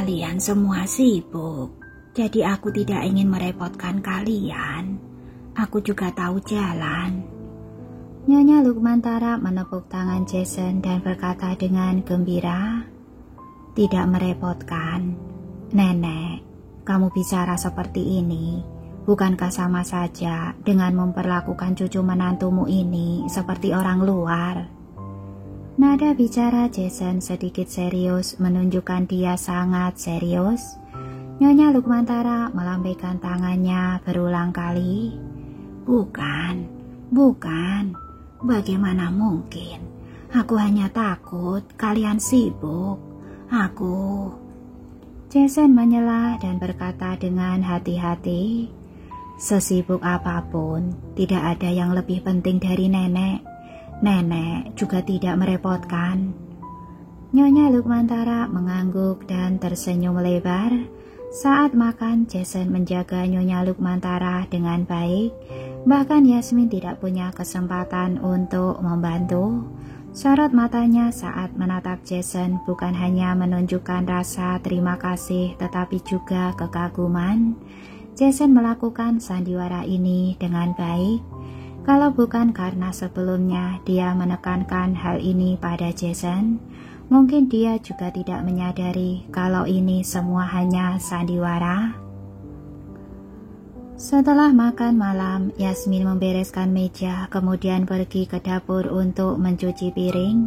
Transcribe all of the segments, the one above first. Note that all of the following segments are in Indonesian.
kalian semua sibuk, jadi aku tidak ingin merepotkan kalian. Aku juga tahu jalan. Nyonya Lukmantara menepuk tangan Jason dan berkata dengan gembira, "Tidak merepotkan. Nenek, kamu bicara seperti ini, bukankah sama saja dengan memperlakukan cucu menantumu ini seperti orang luar?" Nada bicara Jason sedikit serius menunjukkan dia sangat serius. Nyonya Lukmantara melambaikan tangannya berulang kali. Bukan. Bagaimana mungkin? Aku hanya takut kalian sibuk. Jason menyela dan berkata dengan hati-hati, "Sesibuk apapun, tidak ada yang lebih penting dari nenek. Nenek juga tidak merepotkan." Nyonya Lukmantara mengangguk dan tersenyum lebar. Saat makan, Jason menjaga Nyonya Lukmantara dengan baik. Bahkan Yasmin tidak punya kesempatan untuk membantu. Sorot matanya saat menatap Jason bukan hanya menunjukkan rasa terima kasih tetapi juga kekaguman. Jason melakukan sandiwara ini dengan baik. Kalau bukan karena sebelumnya dia menekankan hal ini pada Jason, mungkin dia juga tidak menyadari kalau ini semua hanya sandiwara. Setelah makan malam, Yasmin membereskan meja, kemudian pergi ke dapur untuk mencuci piring.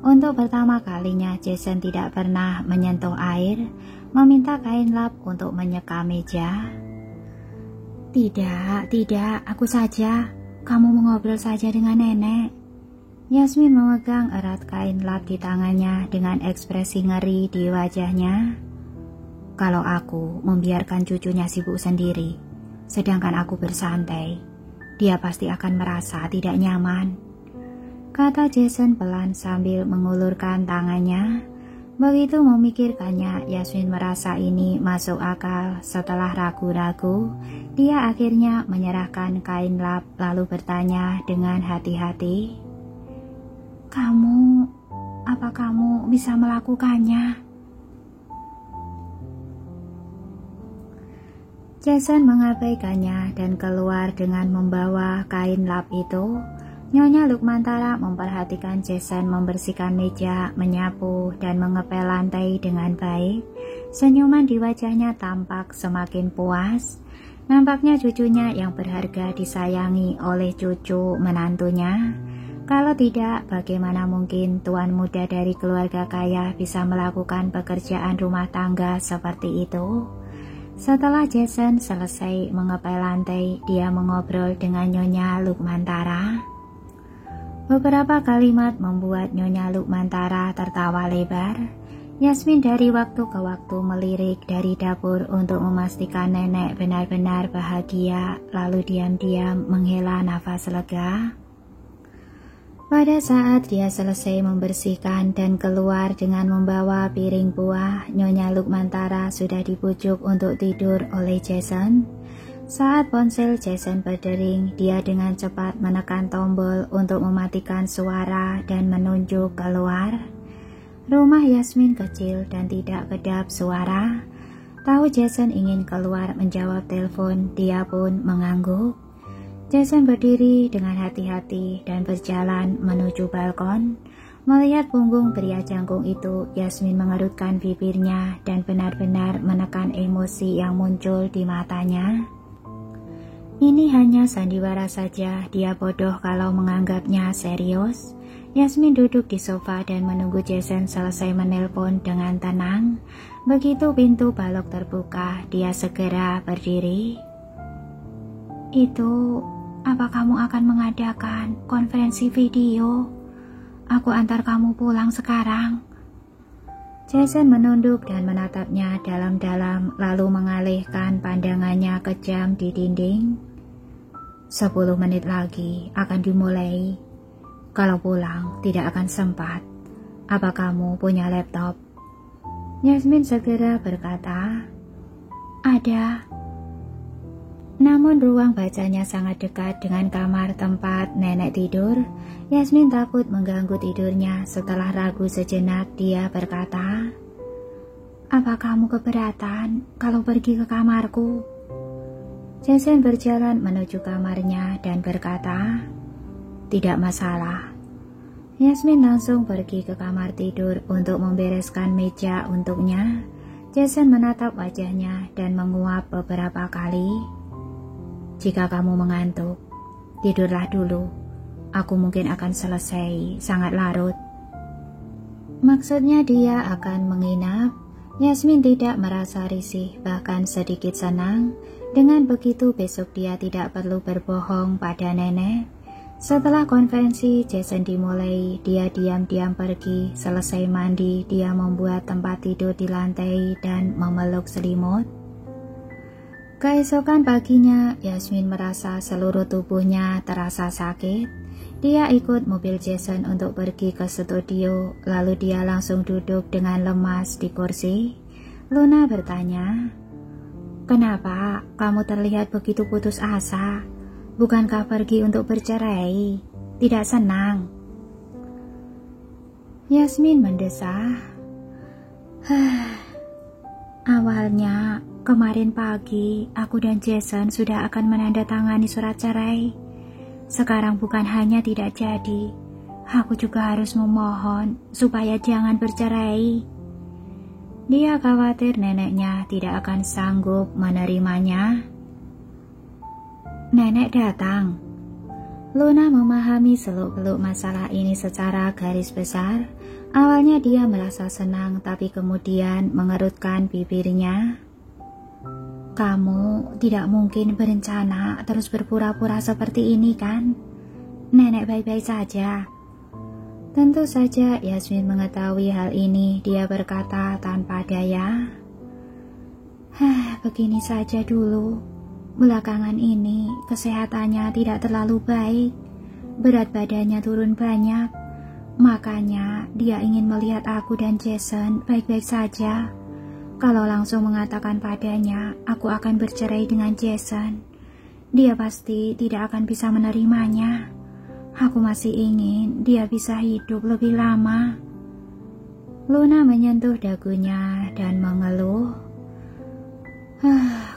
Untuk pertama kalinya Jason tidak pernah menyentuh air, meminta kain lap untuk menyeka meja. Tidak, aku saja. Kamu mengobrol saja dengan nenek. Yasmin memegang erat kain lap di tangannya dengan ekspresi ngeri di wajahnya. Kalau aku membiarkan cucunya sibuk sendiri, sedangkan aku bersantai, dia pasti akan merasa tidak nyaman, kata Jason pelan sambil mengulurkan tangannya. Begitu memikirkannya, Yasmin merasa ini masuk akal. Setelah ragu-ragu, dia akhirnya menyerahkan kain lap lalu bertanya dengan hati-hati, Apa kamu bisa melakukannya? Jason mengabaikannya dan keluar dengan membawa kain lap itu. Nyonya Lukmantara memperhatikan Jason membersihkan meja, menyapu, dan mengepel lantai dengan baik. Senyuman di wajahnya tampak semakin puas. Nampaknya cucunya yang berharga disayangi oleh cucu menantunya. Kalau tidak, bagaimana mungkin tuan muda dari keluarga kaya bisa melakukan pekerjaan rumah tangga seperti itu? Setelah Jason selesai mengepel lantai, dia mengobrol dengan Nyonya Lukmantara. Beberapa kalimat membuat Nyonya Lukmantara tertawa lebar. Yasmin dari waktu ke waktu melirik dari dapur untuk memastikan nenek benar-benar bahagia, lalu diam-diam menghela nafas lega. Pada saat dia selesai membersihkan dan keluar dengan membawa piring buah, Nyonya Lukmantara sudah dibujuk untuk tidur oleh Jason. Saat ponsel Jason berdering, dia dengan cepat menekan tombol untuk mematikan suara dan menunjuk keluar. Rumah Yasmin kecil dan tidak kedap suara. Tahu Jason ingin keluar menjawab telepon, dia pun mengangguk. Jason berdiri dengan hati-hati dan berjalan menuju balkon. Melihat punggung pria jangkung itu, Yasmin mengerutkan bibirnya dan benar-benar menekan emosi yang muncul di matanya. Ini hanya sandiwara saja, dia bodoh kalau menganggapnya serius. Yasmin duduk di sofa dan menunggu Jason selesai menelpon dengan tenang. Begitu pintu balok terbuka, dia segera berdiri. Apa kamu akan mengadakan konferensi video? Aku antar kamu pulang sekarang. Jason menunduk dan menatapnya dalam-dalam, lalu mengalihkan pandangannya ke jam di dinding. 10 menit lagi akan dimulai. Kalau pulang tidak akan sempat. Apa kamu punya laptop? Yasmin segera berkata, "Ada." Namun ruang bacanya sangat dekat dengan kamar tempat nenek tidur. Yasmin takut mengganggu tidurnya. Setelah ragu sejenak, dia berkata, Apa kamu keberatan kalau pergi ke kamarku? Jason berjalan menuju kamarnya dan berkata, tidak masalah. Yasmin langsung pergi ke kamar tidur untuk membereskan meja untuknya. Jason menatap wajahnya dan menguap beberapa kali. Jika kamu mengantuk, tidurlah dulu. Aku mungkin akan selesai sangat larut. Maksudnya dia akan menginap. Yasmin tidak merasa risih, bahkan sedikit senang. Dengan begitu besok dia tidak perlu berbohong pada nenek. Setelah konvensi Jason dimulai, dia diam-diam pergi. Selesai mandi, dia membuat tempat tidur di lantai dan memeluk selimut. Keesokan paginya, Yasmin merasa seluruh tubuhnya terasa sakit. Dia ikut mobil Jason untuk pergi ke studio, lalu dia langsung duduk dengan lemas di kursi. Luna bertanya, kenapa kamu terlihat begitu putus asa? Bukankah pergi untuk bercerai? Tidak senang? Yasmin mendesah. Awalnya, kemarin pagi, aku dan Jason sudah akan menandatangani surat cerai. Sekarang bukan hanya tidak jadi, aku juga harus memohon supaya jangan bercerai. Dia khawatir neneknya tidak akan sanggup menerimanya. Nenek datang. Luna memahami seluk-beluk masalah ini secara garis besar. Awalnya dia merasa senang, tapi kemudian mengerutkan bibirnya. Kamu tidak mungkin berencana terus berpura-pura seperti ini kan? Nenek baik-baik saja. Tentu saja Yasmin mengetahui hal ini. Dia berkata tanpa daya, begini saja dulu. Belakangan ini kesehatannya tidak terlalu baik. Berat badannya turun banyak. Makanya dia ingin melihat aku dan Jason baik-baik saja. Kalau langsung mengatakan padanya, aku akan bercerai dengan Jason. Dia pasti tidak akan bisa menerimanya. Aku masih ingin dia bisa hidup lebih lama. Luna menyentuh dagunya dan mengeluh.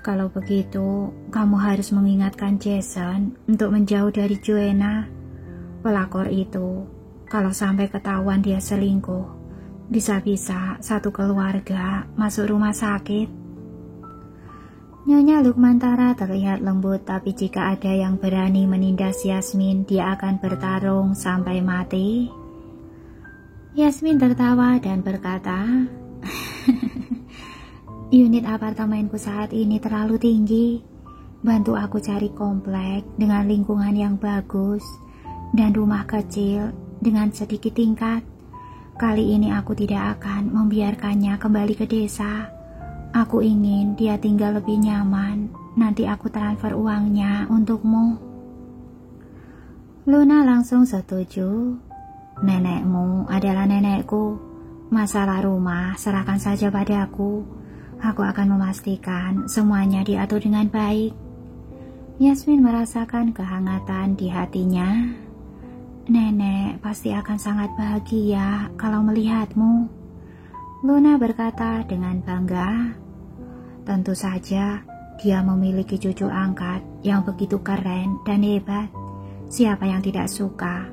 Kalau begitu, kamu harus mengingatkan Jason untuk menjauh dari Joanna. Pelakor itu, kalau sampai ketahuan dia selingkuh, bisa-bisa satu keluarga masuk rumah sakit. Nyonya Lukmantara terlihat lembut, tapi jika ada yang berani menindas Yasmin, dia akan bertarung sampai mati. Yasmin tertawa dan berkata, unit apartemenku saat ini terlalu tinggi. Bantu aku cari komplek dengan lingkungan yang bagus dan rumah kecil dengan sedikit tingkat. Kali ini aku tidak akan membiarkannya kembali ke desa. Aku ingin dia tinggal lebih nyaman. Nanti aku transfer uangnya untukmu. Luna langsung setuju. Nenekmu adalah nenekku. Masalah rumah serahkan saja padaku. Aku akan memastikan semuanya diatur dengan baik. Yasmin merasakan kehangatan di hatinya. Nenek pasti akan sangat bahagia kalau melihatmu. Luna berkata dengan bangga. Tentu saja dia memiliki cucu angkat yang begitu keren dan hebat. Siapa yang tidak suka?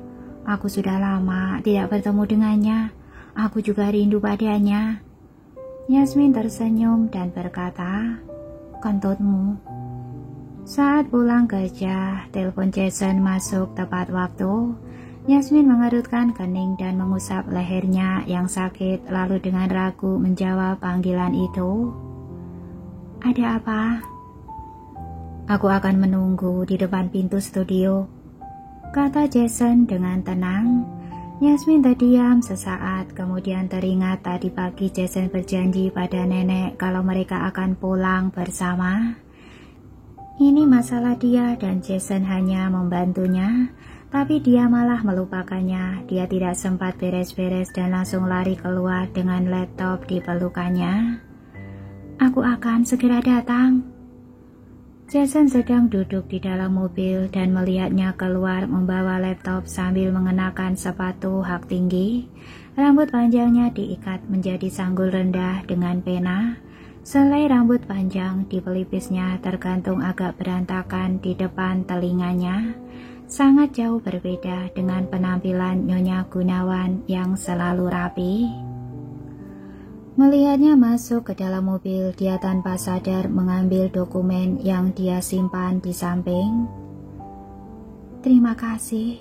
Aku sudah lama tidak bertemu dengannya. Aku juga rindu padanya. Yasmin tersenyum dan berkata, kentutmu. Saat pulang kerja, telepon Jason masuk tepat waktu. Yasmin mengerutkan kening dan mengusap lehernya yang sakit, lalu dengan ragu menjawab panggilan itu. Ada apa? Aku akan menunggu di depan pintu studio, kata Jason dengan tenang. Yasmin terdiam sesaat, kemudian teringat tadi pagi Jason berjanji pada nenek kalau mereka akan pulang bersama. Ini masalah dia dan Jason hanya membantunya. Tapi dia malah melupakannya. Dia tidak sempat beres-beres dan langsung lari keluar dengan laptop di pelukannya. Aku akan segera datang. Jason sedang duduk di dalam mobil dan melihatnya keluar membawa laptop sambil mengenakan sepatu hak tinggi. Rambut panjangnya diikat menjadi sanggul rendah dengan pena. Selai rambut panjang di pelipisnya tergantung agak berantakan di depan telinganya. Sangat jauh berbeda dengan penampilan Nyonya Gunawan yang selalu rapi. Melihatnya masuk ke dalam mobil, dia tanpa sadar mengambil dokumen yang dia simpan di samping. Terima kasih.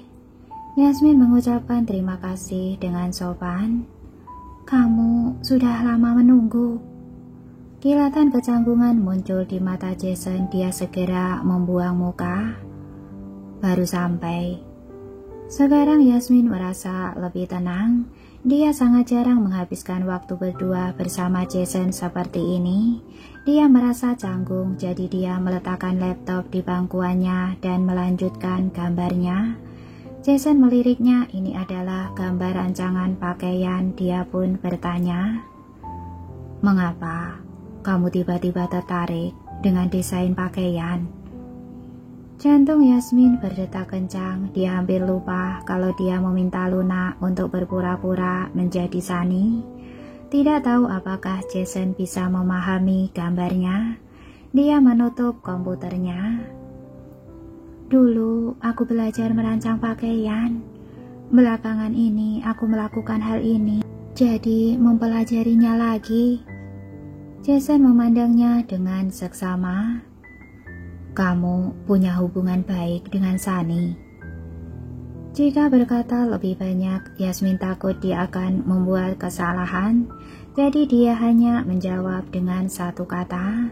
Yasmin mengucapkan terima kasih dengan sopan. Kamu sudah lama menunggu. Kilatan kecanggungan muncul di mata Jason. Dia segera membuang muka. Baru sampai. Sekarang Yasmin merasa lebih tenang. Dia sangat jarang menghabiskan waktu berdua bersama Jason seperti ini. Dia merasa canggung, jadi dia meletakkan laptop di bangkuannya dan melanjutkan gambarnya. Jason meliriknya, ini adalah gambar rancangan pakaian. Dia pun bertanya, "Mengapa kamu tiba-tiba tertarik dengan desain pakaian?" Jantung Yasmin berdetak kencang. Dia hampir lupa kalau dia meminta Luna untuk berpura-pura menjadi Sunny. Tidak tahu apakah Jason bisa memahami gambarnya. Dia menutup komputernya. Dulu aku belajar merancang pakaian. Belakangan ini aku melakukan hal ini, jadi mempelajarinya lagi. Jason memandangnya dengan seksama. Kamu punya hubungan baik dengan Sunny. Jika berkata lebih banyak, Yasmin takut dia akan membuat kesalahan, jadi dia hanya menjawab dengan satu kata.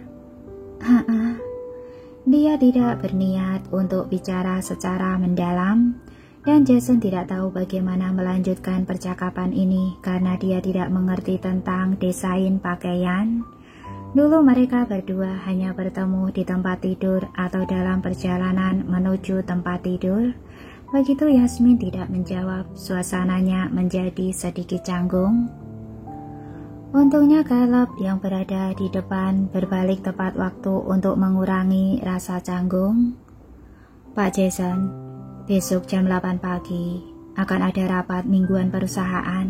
Dia tidak berniat untuk bicara secara mendalam, dan Jason tidak tahu bagaimana melanjutkan percakapan ini karena dia tidak mengerti tentang desain pakaian. Dulu mereka berdua hanya bertemu di tempat tidur atau dalam perjalanan menuju tempat tidur. Begitu Yasmin tidak menjawab, suasananya menjadi sedikit canggung. Untungnya Caleb yang berada di depan berbalik tepat waktu untuk mengurangi rasa canggung. Pak Jason, besok jam 8 pagi akan ada rapat mingguan perusahaan.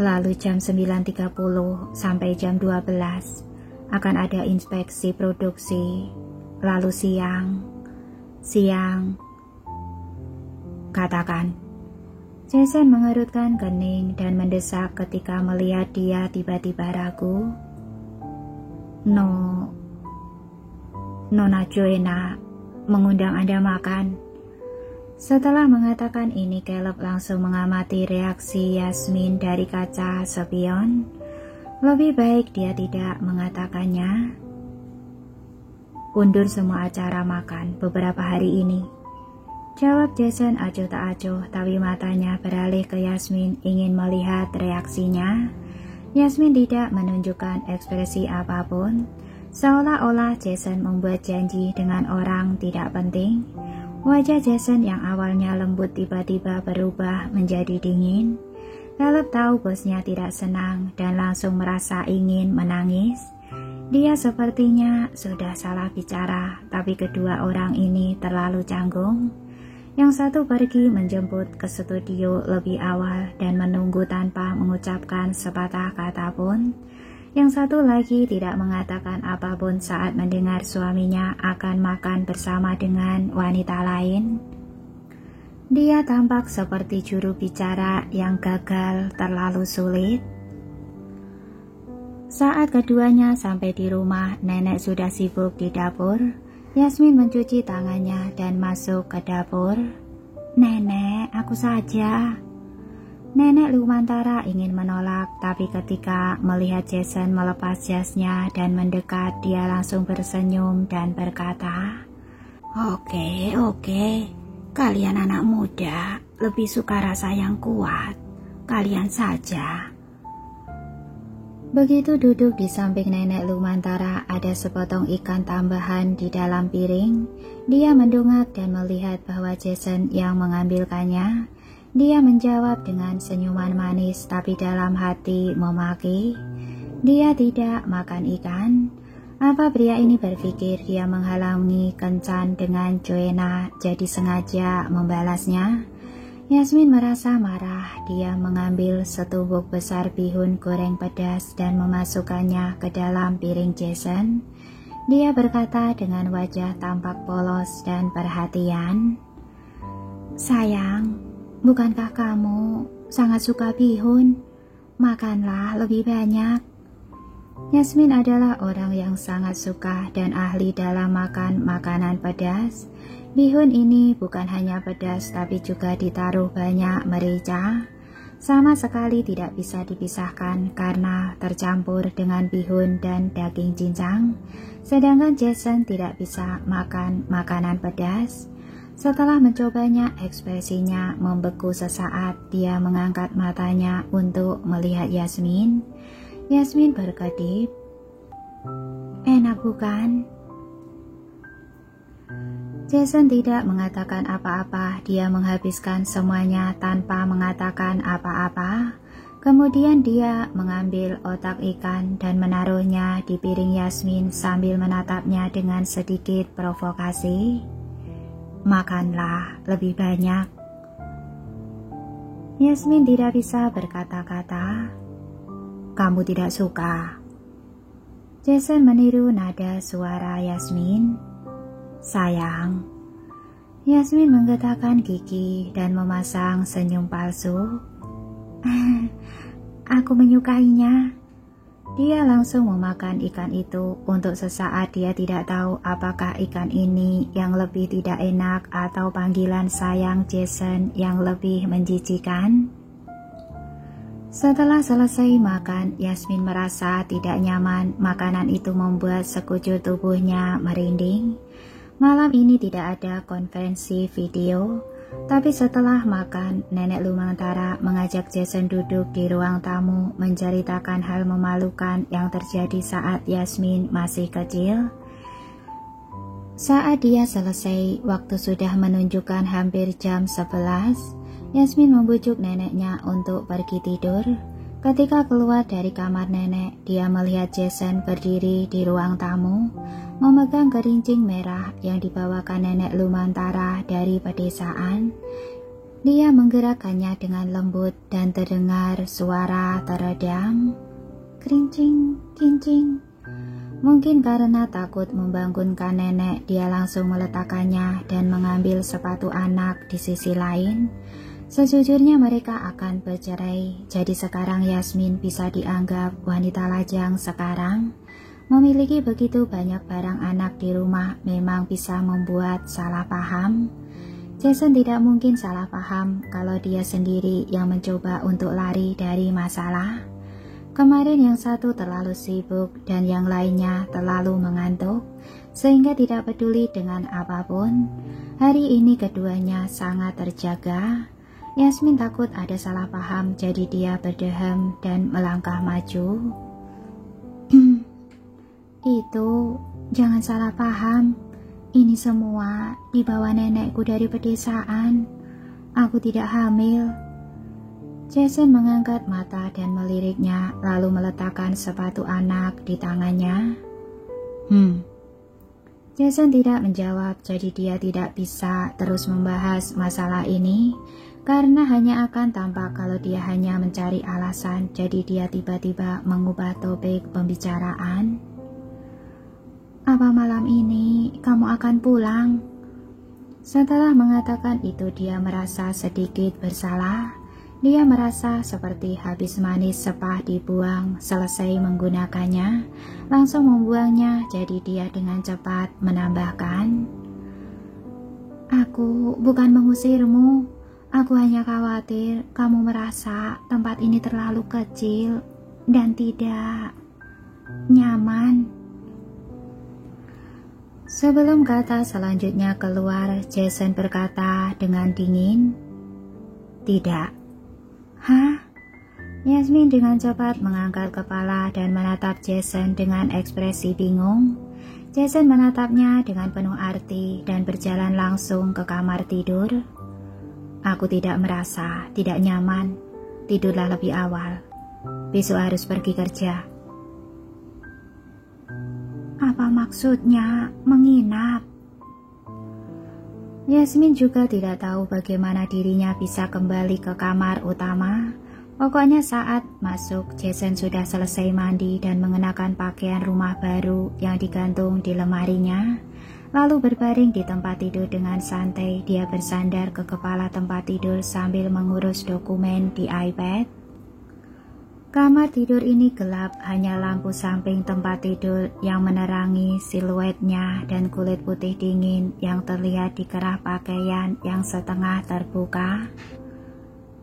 Lalu jam 9.30 sampai jam 12 akan ada inspeksi produksi. Lalu siang, katakan. Jason mengerutkan kening dan mendesak ketika melihat dia tiba-tiba ragu. Nona Joanna mengundang Anda makan. Setelah mengatakan ini, Caleb langsung mengamati reaksi Yasmin dari kaca spion. Lebih baik dia tidak mengatakannya. Undur semua acara makan beberapa hari ini, jawab Jason acuh tak acuh, tapi matanya beralih ke Yasmin ingin melihat reaksinya. Yasmin tidak menunjukkan ekspresi apapun, seolah-olah Jason membuat janji dengan orang tidak penting. Wajah Jason yang awalnya lembut tiba-tiba berubah menjadi dingin. Caleb tahu bosnya tidak senang dan langsung merasa ingin menangis. Dia sepertinya sudah salah bicara, tapi kedua orang ini terlalu canggung. Yang satu pergi menjemput ke studio lebih awal dan menunggu tanpa mengucapkan sepatah kata pun. Yang satu lagi tidak mengatakan apapun saat mendengar suaminya akan makan bersama dengan wanita lain. Dia tampak seperti juru bicara yang gagal terlalu sulit. Saat keduanya sampai di rumah, nenek sudah sibuk di dapur. Yasmin mencuci tangannya dan masuk ke dapur. Nenek, aku saja. Nenek Lumantara ingin menolak, tapi ketika melihat Jason melepas jasnya dan mendekat, dia langsung tersenyum dan berkata, Oke. Kalian anak muda lebih suka rasa yang kuat. Kalian saja. Begitu duduk di samping nenek Lumantara, ada sepotong ikan tambahan di dalam piring. Dia mendongak dan melihat bahwa Jason yang mengambilkannya. Dia menjawab dengan senyuman manis, tapi dalam hati memaki. Dia tidak makan ikan. Apa pria ini berpikir dia menghalangi kencan dengan Joanna, jadi sengaja membalasnya. Yasmin merasa marah. Dia mengambil setumpuk besar bihun goreng pedas dan memasukkannya ke dalam piring Jason. Dia berkata dengan wajah tampak polos dan perhatian, "Sayang, bukankah kamu sangat suka bihun? Makanlah lebih banyak." Yasmin adalah orang yang sangat suka dan ahli dalam makan makanan pedas. Bihun ini bukan hanya pedas tapi juga ditaruh banyak merica. Sama sekali tidak bisa dipisahkan karena tercampur dengan bihun dan daging cincang. Sedangkan Jason tidak bisa makan makanan pedas. Setelah mencobanya, ekspresinya membeku sesaat. Dia mengangkat matanya untuk melihat Yasmin. Yasmin berkedip. "Enak bukan?" Jason tidak mengatakan apa-apa. Dia menghabiskan semuanya tanpa mengatakan apa-apa. Kemudian dia mengambil otak ikan dan menaruhnya di piring Yasmin sambil menatapnya dengan sedikit provokasi. "Makanlah lebih banyak." Yasmin tidak bisa berkata-kata. "Kamu tidak suka?" Jason meniru nada suara Yasmin. "Sayang." Yasmin menggetakkan gigi dan memasang senyum palsu. "Aku menyukainya." Dia langsung memakan ikan itu. Untuk sesaat dia tidak tahu apakah ikan ini yang lebih tidak enak atau panggilan sayang Jason yang lebih menjijikan. Setelah selesai makan, Yasmin merasa tidak nyaman. Makanan itu membuat sekujur tubuhnya merinding. Malam ini tidak ada konferensi video, tapi setelah makan, Nenek Lumantara mengajak Jason duduk di ruang tamu menceritakan hal memalukan yang terjadi saat Yasmin masih kecil. Saat dia selesai, waktu sudah menunjukkan hampir jam 11. Yasmin membujuk neneknya untuk pergi tidur. Ketika keluar dari kamar nenek, dia melihat Jason berdiri di ruang tamu, memegang gerincing merah yang dibawakan Nenek Lumantara dari pedesaan. Dia menggerakkannya dengan lembut dan terdengar suara teredam, "Kerincing, kincing." Mungkin karena takut membangunkan nenek, dia langsung meletakkannya dan mengambil sepatu anak di sisi lain. Sejujurnya mereka akan bercerai, jadi sekarang Yasmin bisa dianggap wanita lajang sekarang. Memiliki begitu banyak barang anak di rumah memang bisa membuat salah paham. Jason tidak mungkin salah paham kalau dia sendiri yang mencoba untuk lari dari masalah. Kemarin yang satu terlalu sibuk dan yang lainnya terlalu mengantuk, sehingga tidak peduli dengan apapun. Hari ini keduanya sangat terjaga. Yasmin takut ada salah paham, jadi dia berdehem dan melangkah maju. "Itu, jangan salah paham. Ini semua dibawa nenekku dari pedesaan. Aku tidak hamil." Jason mengangkat mata dan meliriknya, lalu meletakkan sepatu anak di tangannya. Jason tidak menjawab, jadi dia tidak bisa terus membahas masalah ini. Karena hanya akan tampak kalau dia hanya mencari alasan, jadi dia tiba-tiba mengubah topik pembicaraan. "Apa malam ini kamu akan pulang?" Setelah mengatakan itu, dia merasa sedikit bersalah. Dia merasa seperti habis manis sepah dibuang. Selesai menggunakannya, langsung membuangnya, jadi dia dengan cepat menambahkan, "Aku bukan mengusirmu. Aku hanya khawatir kamu merasa tempat ini terlalu kecil dan tidak nyaman." Sebelum kata selanjutnya keluar, Jason berkata dengan dingin, "Tidak." "Hah?" Yasmin dengan cepat mengangkat kepala dan menatap Jason dengan ekspresi bingung. Jason menatapnya dengan penuh arti dan berjalan langsung ke kamar tidur. "Aku tidak merasa tidak nyaman. Tidurlah lebih awal. Besok harus pergi kerja." "Apa maksudnya menginap?" Yasmin juga tidak tahu bagaimana dirinya bisa kembali ke kamar utama. Pokoknya saat masuk, Jason sudah selesai mandi dan mengenakan pakaian rumah baru yang digantung di lemarinya. Lalu berbaring di tempat tidur dengan santai, dia bersandar ke kepala tempat tidur sambil mengurus dokumen di iPad. Kamar tidur ini gelap, hanya lampu samping tempat tidur yang menerangi siluetnya dan kulit putih dingin yang terlihat di kerah pakaian yang setengah terbuka.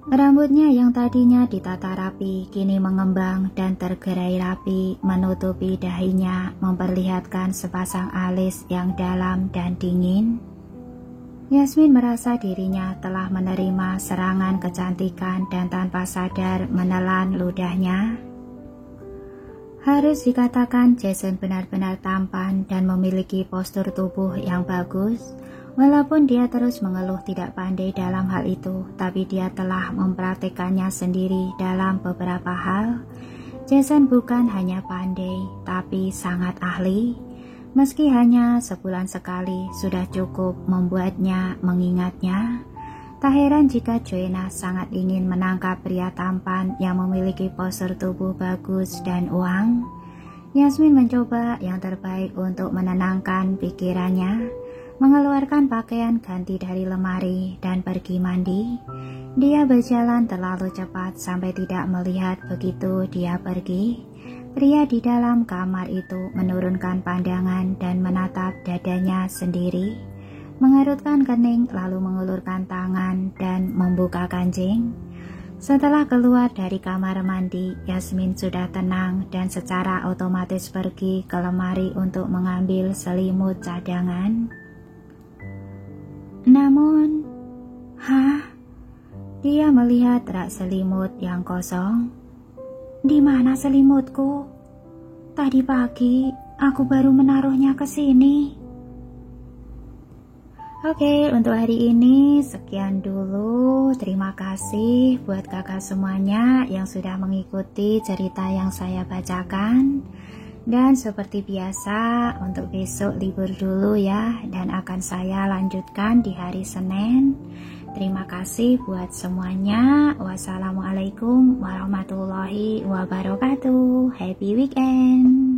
Rambutnya yang tadinya ditata rapi kini mengembang dan tergerai rapi menutupi dahinya, memperlihatkan sepasang alis yang dalam dan dingin. Yasmin merasa dirinya telah menerima serangan kecantikan dan tanpa sadar menelan ludahnya. Harus dikatakan Jason benar-benar tampan dan memiliki postur tubuh yang bagus. Walaupun dia terus mengeluh tidak pandai dalam hal itu, tapi dia telah mempraktekannya sendiri dalam beberapa hal. Jason bukan hanya pandai, tapi sangat ahli. Meski hanya sebulan sekali, sudah cukup membuatnya mengingatnya. Tak heran jika Joanna sangat ingin menangkap pria tampan yang memiliki postur tubuh bagus dan uang. Yasmin mencoba yang terbaik untuk menenangkan pikirannya, mengeluarkan pakaian ganti dari lemari dan pergi mandi. Dia berjalan terlalu cepat sampai tidak melihat begitu dia pergi. Pria di dalam kamar itu menurunkan pandangan dan menatap dadanya sendiri, mengerutkan kening lalu mengulurkan tangan dan membuka kancing. Setelah keluar dari kamar mandi, Yasmin sudah tenang dan secara otomatis pergi ke lemari untuk mengambil selimut cadangan. Namun, dia melihat rak selimut yang kosong. Di mana selimutku? Tadi pagi aku baru menaruhnya ke sini. Oke, untuk hari ini sekian dulu. Terima kasih buat kakak semuanya yang sudah mengikuti cerita yang saya bacakan. Dan seperti biasa, untuk besok libur dulu ya, dan akan saya lanjutkan di hari Senin. Terima kasih buat semuanya. Wassalamualaikum warahmatullahi wabarakatuh. Happy weekend.